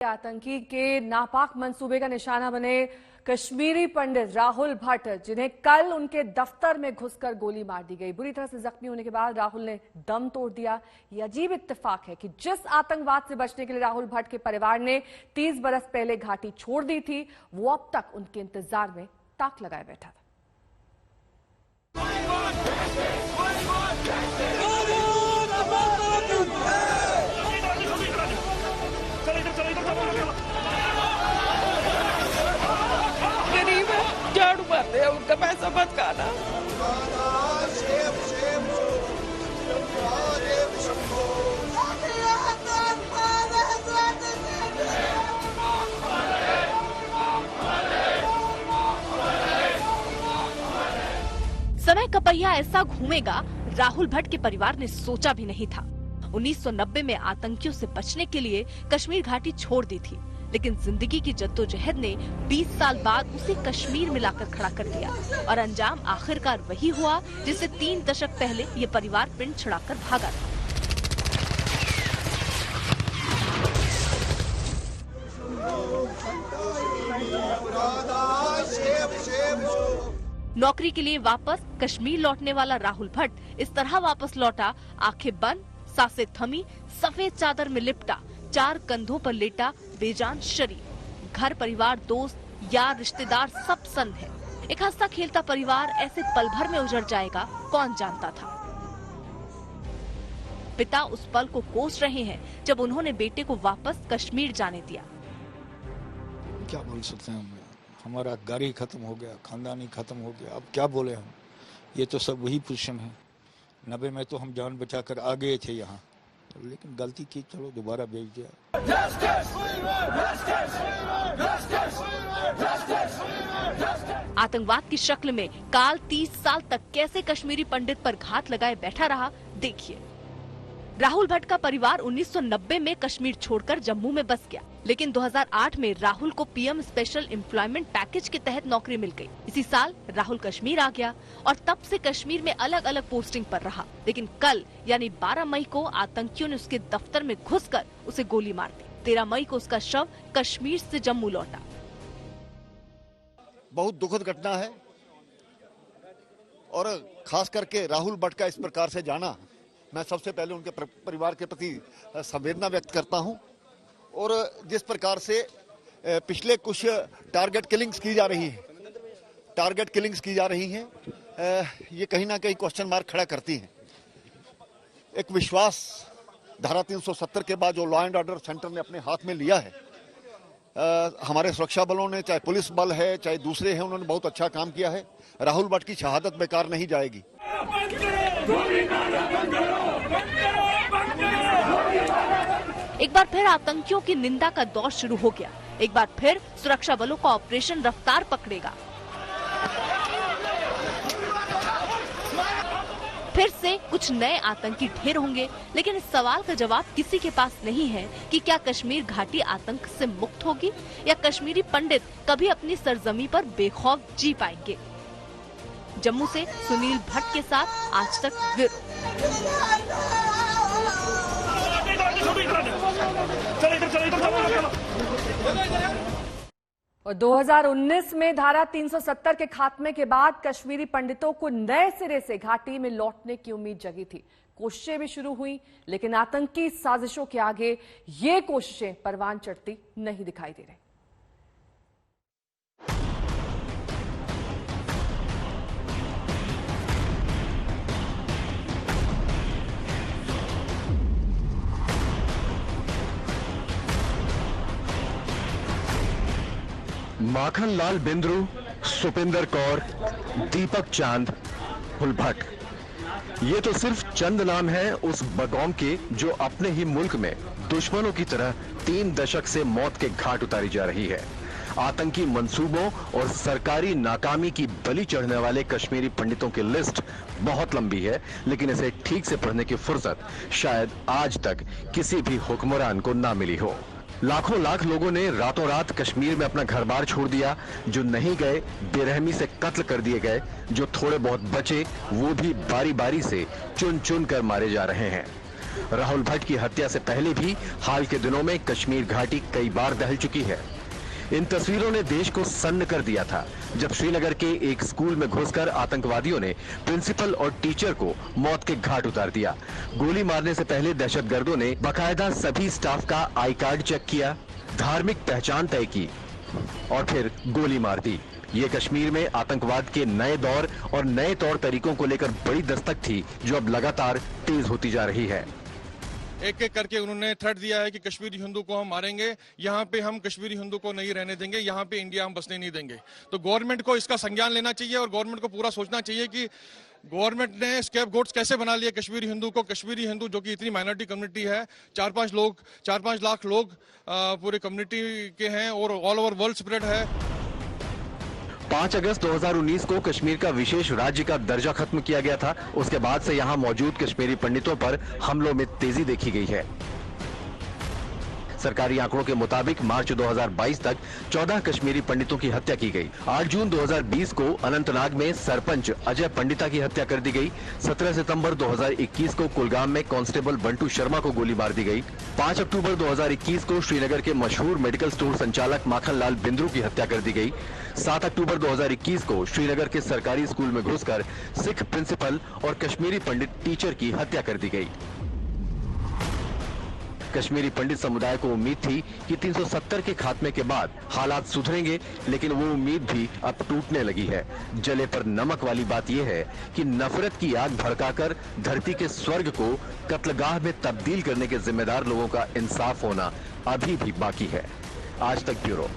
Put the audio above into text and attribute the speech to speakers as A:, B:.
A: आतंकी के नापाक मंसूबे का निशाना बने कश्मीरी पंडित राहुल भट्ट, जिन्हें कल उनके दफ्तर में घुसकर गोली मार दी गई। बुरी तरह से जख्मी होने के बाद राहुल ने दम तोड़ दिया। ये अजीब इत्तेफाक है कि जिस आतंकवाद से बचने के लिए राहुल भट्ट के परिवार ने 30 बरस पहले घाटी छोड़ दी थी, वो अब तक उनके इंतजार में ताक लगाए बैठा था।
B: गरीब है, झाड़ू मारते हैं, उनका पैसा मत खाना।
C: समय का पहिया ऐसा घूमेगा, राहुल भट्ट के परिवार ने सोचा भी नहीं था। 1990 में आतंकियों से बचने के लिए कश्मीर घाटी छोड़ दी थी, लेकिन जिंदगी की जद्दोजहद ने 20 साल बाद उसे कश्मीर में लाकर खड़ा कर दिया और अंजाम आखिरकार वही हुआ जिससे 3 दशक पहले ये परिवार पिंड छुड़ाकर भागा था। नौकरी के लिए वापस कश्मीर लौटने वाला राहुल भट्ट इस तरह वापस लौटा, आंखें बंद, सांसें थमी, सफेद चादर में लिपटा, 4 कंधों पर लेटा बेजान शरीर। घर परिवार, दोस्त, यार, रिश्तेदार सब सन्न है। एक हंसता खेलता परिवार ऐसे पल भर में उजड़ जाएगा, कौन जानता था। पिता उस पल को कोस रहे हैं जब उन्होंने बेटे को वापस कश्मीर जाने दिया।
D: क्या बोल सकते हैं, हमारा घर ही खत्म हो गया, खानदान ही खत्म हो गया, अब क्या बोले हम। ये तो सब वही पोजीशन है। 90 में तो हम जान बचाकर आ गए थे यहाँ, लेकिन गलती की, चलो दोबारा भेज दिया।
C: आतंकवाद की शक्ल में काल 30 साल तक कैसे कश्मीरी पंडित पर घात लगाए बैठा रहा, देखिए। राहुल भट्ट का परिवार 1990 में कश्मीर छोड़कर जम्मू में बस गया, लेकिन 2008 में राहुल को पीएम स्पेशल एम्प्लॉयमेंट पैकेज के तहत नौकरी मिल गई। इसी साल राहुल कश्मीर आ गया और तब से कश्मीर में अलग अलग पोस्टिंग पर रहा। लेकिन कल यानी 12 मई को आतंकियों ने उसके दफ्तर में घुसकर उसे गोली मार दी। 13 मई को उसका शव कश्मीर से जम्मू लौटा।
E: बहुत दुखद घटना है और खास करके राहुल भट्ट का इस प्रकार से जाना, मैं सबसे पहले उनके परिवार के प्रति संवेदना व्यक्त करता हूं। और जिस प्रकार से पिछले कुछ टारगेट किलिंग्स की जा रही हैं, ये कहीं ना कहीं क्वेश्चन मार्क खड़ा करती हैं। एक विश्वास धारा 370 के बाद जो लॉ एंड ऑर्डर सेंटर ने अपने हाथ में लिया है, हमारे सुरक्षा बलों ने, चाहे पुलिस बल है चाहे दूसरे हैं, उन्होंने बहुत अच्छा काम किया है। राहुल भट्ट की शहादत बेकार नहीं जाएगी।
C: एक बार फिर आतंकियों की निंदा का दौर शुरू हो गया। एक बार फिर सुरक्षा बलों का ऑपरेशन रफ्तार पकड़ेगा। फिर से कुछ नए आतंकी ढेर होंगे, लेकिन इस सवाल का जवाब किसी के पास नहीं है कि क्या कश्मीर घाटी आतंक से मुक्त होगी या कश्मीरी पंडित कभी अपनी सरजमी पर बेखौफ जी पाएंगे। जम्मू से सुनील भट्ट के साथ आज तक ब्यूरो।
A: और 2019 में धारा 370 के खात्मे के बाद कश्मीरी पंडितों को नए सिरे से घाटी में लौटने की उम्मीद जगी थी। कोशिशें भी शुरू हुई, लेकिन आतंकी साजिशों के आगे ये कोशिशें परवान चढ़ती नहीं दिखाई दे रही।
F: माखन लाल बिंद्रू, सुपिंदर कौर, दीपक चांद, राहुल भट्ट, ये तो सिर्फ चंद नाम हैं उस बकौम के जो अपने ही मुल्क में दुश्मनों की तरह 3 दशक से मौत के घाट उतारी जा रही है। आतंकी मंसूबों और सरकारी नाकामी की बलि चढ़ने वाले कश्मीरी पंडितों की लिस्ट बहुत लंबी है, लेकिन इसे ठीक से पढ़ने की फुर्सत शायद आज तक किसी भी हुक्मरान को ना मिली हो। लाखों लाख लोगों ने रातों रात कश्मीर में अपना घर बार छोड़ दिया। जो नहीं गए बेरहमी से कत्ल कर दिए गए, जो थोड़े बहुत बचे वो भी बारी बारी से चुन चुन कर मारे जा रहे हैं। राहुल भट्ट की हत्या से पहले भी हाल के दिनों में कश्मीर घाटी कई बार दहल चुकी है। इन तस्वीरों ने देश को सन्न कर दिया था जब श्रीनगर के एक स्कूल में घुसकर आतंकवादियों ने प्रिंसिपल और टीचर को मौत के घाट उतार दिया। गोली मारने से पहले दहशतगर्दों ने बाकायदा सभी स्टाफ का आई कार्ड चेक किया, धार्मिक पहचान तय की और फिर गोली मार दी। ये कश्मीर में आतंकवाद के नए दौर और नए तौर तरीकों को लेकर बड़ी दस्तक थी जो अब लगातार तेज होती जा रही है।
G: एक एक करके उन्होंने थ्रेट दिया है कि कश्मीरी हिंदू को हम मारेंगे, यहाँ पे हम कश्मीरी हिंदू को नहीं रहने देंगे, यहाँ पे इंडिया हम बसने नहीं देंगे। तो गवर्नमेंट को इसका संज्ञान लेना चाहिए और गवर्नमेंट को पूरा सोचना चाहिए कि गवर्नमेंट ने स्केपगोट्स कैसे बना लिए कश्मीरी हिंदू को। कश्मीरी हिंदू जो कि इतनी माइनॉरिटी कम्युनिटी है, 4-5 लाख लोग पूरे कम्युनिटी के हैं और ऑल ओवर वर्ल्ड स्प्रेड है।
F: 5 अगस्त 2019 को कश्मीर का विशेष राज्य का दर्जा खत्म किया गया था। उसके बाद से यहां मौजूद कश्मीरी पंडितों पर हमलों में तेजी देखी गई है। सरकारी आंकड़ों के मुताबिक मार्च 2022 तक 14 कश्मीरी पंडितों की हत्या की गई। 8 जून 2020 को अनंतनाग में सरपंच अजय पंडिता की हत्या कर दी गई। 17 सितंबर 2021 को कुलगाम में कांस्टेबल बंटू शर्मा को गोली मार दी गई। 5 अक्टूबर 2021 को श्रीनगर के मशहूर मेडिकल स्टोर संचालक माखनलाल बिंद्रू की हत्या कर दी गई। 7 अक्टूबर 2021 को श्रीनगर के सरकारी स्कूल में घुसकर सिख प्रिंसिपल और कश्मीरी पंडित टीचर की हत्या कर दी गई। कश्मीरी पंडित समुदाय को उम्मीद थी कि 370 के खात्मे के बाद हालात सुधरेंगे, लेकिन वो उम्मीद भी अब टूटने लगी है। जले पर नमक वाली बात यह है कि नफरत की आग भड़काकर धरती के स्वर्ग को कत्लगाह में तब्दील करने के जिम्मेदार लोगों का इंसाफ होना अभी भी बाकी है। आज तक ब्यूरो।